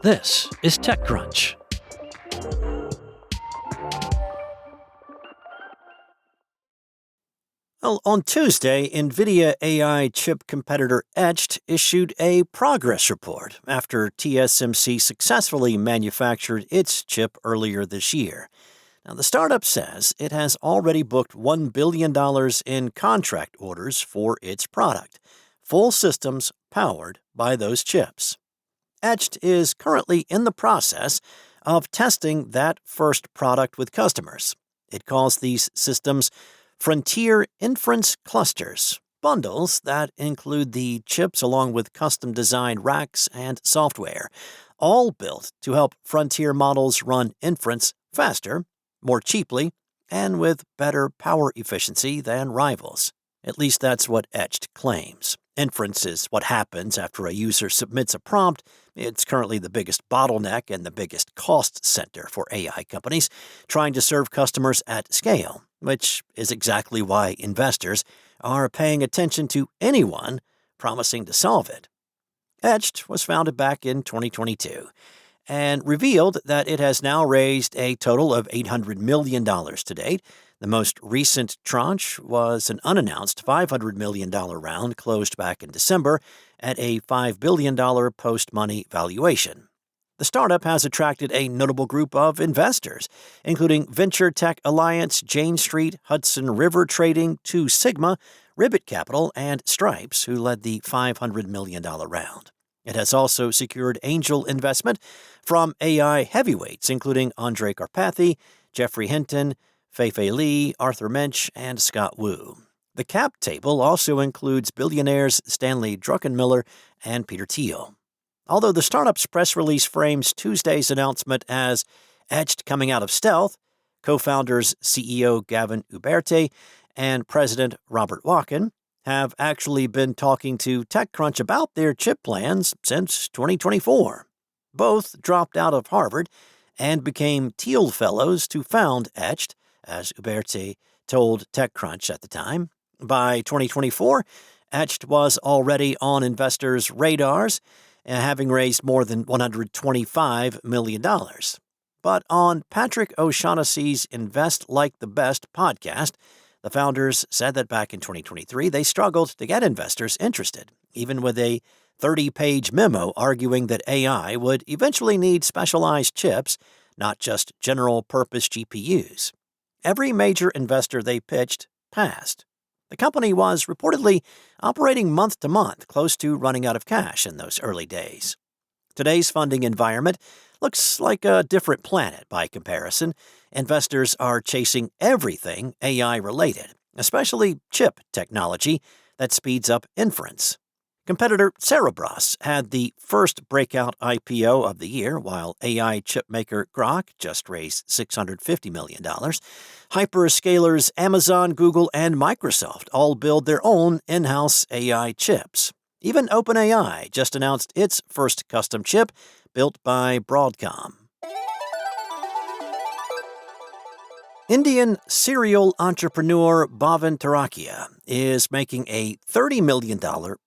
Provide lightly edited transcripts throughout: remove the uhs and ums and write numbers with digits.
This is TechCrunch. Well, on Tuesday, Nvidia AI chip competitor Etched issued a progress report after TSMC successfully manufactured its chip earlier this year. Now, the startup says it has already booked $1 billion in contract orders for its product, full systems powered by those chips. Etched is currently in the process of testing that first product with customers. It calls these systems Frontier Inference Clusters, bundles that include the chips along with custom-designed racks and software, all built to help frontier models run inference faster, more cheaply, and with better power efficiency than rivals. At least that's what Etched claims. Inference is what happens after a user submits a prompt. It's currently the biggest bottleneck and the biggest cost center for AI companies trying to serve customers at scale, which is exactly why investors are paying attention to anyone promising to solve it. Etched was founded back in 2022 and revealed that it has now raised a total of $800 million to date. The most recent tranche was an unannounced $500 million round closed back in December at a $5 billion post-money valuation. The startup has attracted a notable group of investors, including Venture Tech Alliance, Jane Street, Hudson River Trading, Two Sigma, Ribbit Capital, and Stripes, who led the $500 million round. It has also secured angel investment from AI heavyweights, including Andre Karpathy, Jeffrey Hinton, Fei-Fei Li, Arthur Mensch, and Scott Wu. The cap table also includes billionaires Stanley Druckenmiller and Peter Thiel. Although the startup's press release frames Tuesday's announcement as Etched coming out of stealth, co-founders CEO Gavin Uberte and President Robert Walken have actually been talking to TechCrunch about their chip plans since 2024. Both dropped out of Harvard and became Thiel Fellows to found Etched, as Uberte told TechCrunch at the time. By 2024, Etched was already on investors' radars, having raised more than $125 million. But on Patrick O'Shaughnessy's Invest Like the Best podcast, the founders said that back in 2023, they struggled to get investors interested, even with a 30-page memo arguing that AI would eventually need specialized chips, not just general-purpose GPUs. Every major investor they pitched passed. The company was reportedly operating month to month, close to running out of cash in those early days. Today's funding environment looks like a different planet by comparison. Investors are chasing everything AI-related, especially chip technology that speeds up inference. Competitor Cerebras had the first breakout IPO of the year, while AI chipmaker Grok just raised $650 million. Hyperscalers Amazon, Google, and Microsoft all build their own in-house AI chips. Even OpenAI just announced its first custom chip, built by Broadcom. Indian serial entrepreneur Bhavin Turakhia is making a $30 million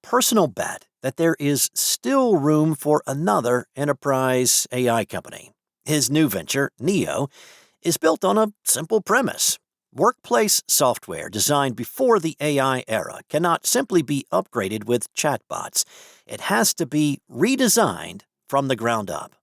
personal bet that there is still room for another enterprise AI company. His new venture, Neo, is built on a simple premise. Workplace software designed before the AI era cannot simply be upgraded with chatbots. It has to be redesigned from the ground up.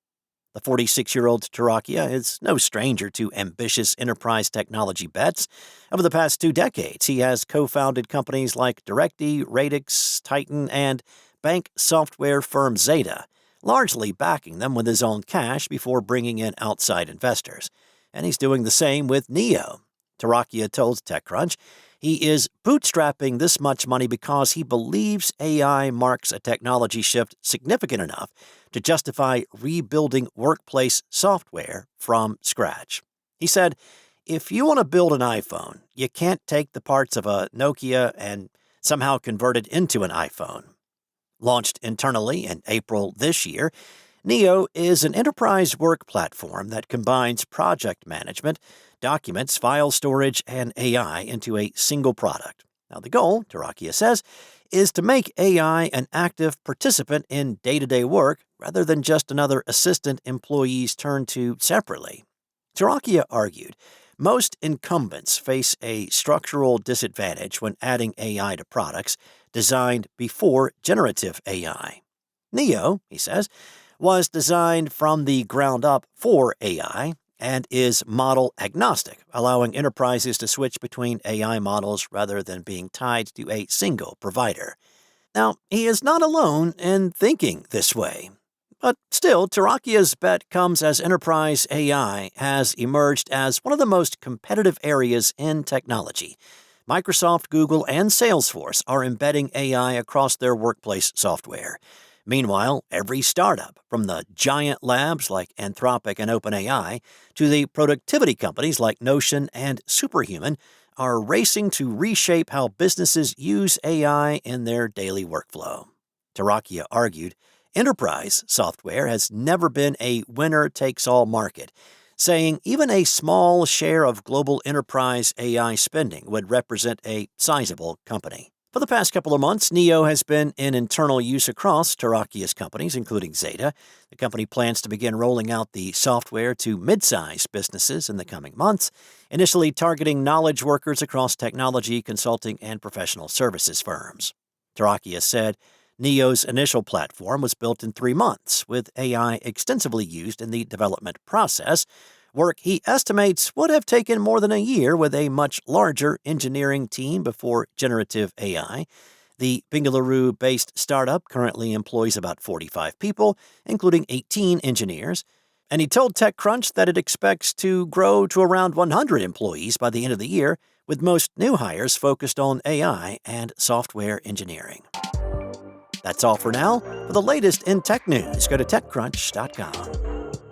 The 46-year-old Turakhia is no stranger to ambitious enterprise technology bets. Over the past 2 decades, he has co-founded companies like Directy, Radix, Titan, and bank software firm Zeta, largely backing them with his own cash before bringing in outside investors. And he's doing the same with Neo. Turakhia told TechCrunch he is bootstrapping this much money because he believes AI marks a technology shift significant enough to justify rebuilding workplace software from scratch. He said, if you want to build an iPhone, you can't take the parts of a Nokia and somehow convert it into an iPhone. Launched internally in April this year, Neo is an enterprise work platform that combines project management, documents, file storage, and AI into a single product. Now, the goal, Turakhia says, is to make AI an active participant in day-to-day work rather than just another assistant employees turn to separately. Turakhia argued most incumbents face a structural disadvantage when adding AI to products designed before generative AI. Neo, he says, was designed from the ground up for AI and is model agnostic, allowing enterprises to switch between AI models rather than being tied to a single provider. Now, he is not alone in thinking this way. But still, Turakhia's bet comes as enterprise AI has emerged as one of the most competitive areas in technology. Microsoft, Google, and Salesforce are embedding AI across their workplace software. Meanwhile, every startup, from the giant labs like Anthropic and OpenAI to the productivity companies like Notion and Superhuman, are racing to reshape how businesses use AI in their daily workflow. Turakhia argued, enterprise software has never been a winner-takes-all market, saying even a small share of global enterprise AI spending would represent a sizable company. For the past couple of months, Neo has been in internal use across Turakhia's companies, including Zeta. The company plans to begin rolling out the software to mid-sized businesses in the coming months, initially targeting knowledge workers across technology, consulting, and professional services firms. Turakhia said Neo's initial platform was built in 3 months, with AI extensively used in the development process, work he estimates would have taken more than a year with a much larger engineering team before generative AI. The Bengaluru-based startup currently employs about 45 people, including 18 engineers, and he told TechCrunch that it expects to grow to around 100 employees by the end of the year, with most new hires focused on AI and software engineering. That's all for now. For the latest in tech news, go to TechCrunch.com.